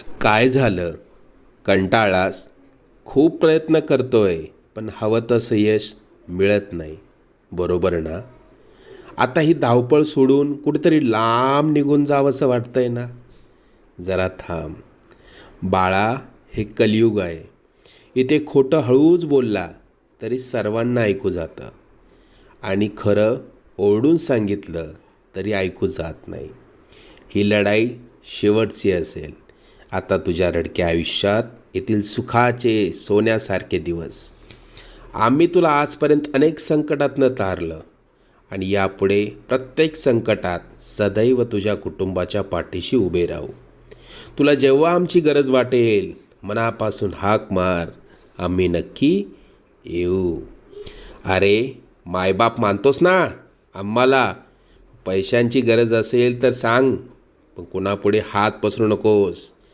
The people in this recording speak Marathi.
काय झालं? कंटाळलास? खूप प्रयत्न करतोय पण हवं तसं यश मिळत नाही, बरोबर ना? आता ही धावपळ सोडून कुठेतरी लांब निघून जावंसं वाटतंय ना? जरा थांब बाळा, हे कलियुग आहे. इथे खोटं हळूच बोलला तरी सर्वांना ऐकू जातं, आणि खरं ओरडून सांगितलं तरी ऐकू जात नाही. ही लढाई शेवटची असेल. आता तुझ्या रडक्या आयुष्यात येथील सुखाचे सोन्यासारखे दिवस. आम्ही तुला आजपर्यंत अनेक संकटातनं तारलं, आणि यापुढे प्रत्येक संकटात सदैव तुझ्या कुटुंबाच्या पाठीशी उभे राहू. तुला जेव्हा आमची गरज वाटेल मनापासून हाक मार, आम्ही नक्की येऊ. अरे, मायबाप मानतोस ना आम्हाला? पैशांची गरज असेल तर सांग, पण कोणापुढे हात पसरू नकोस.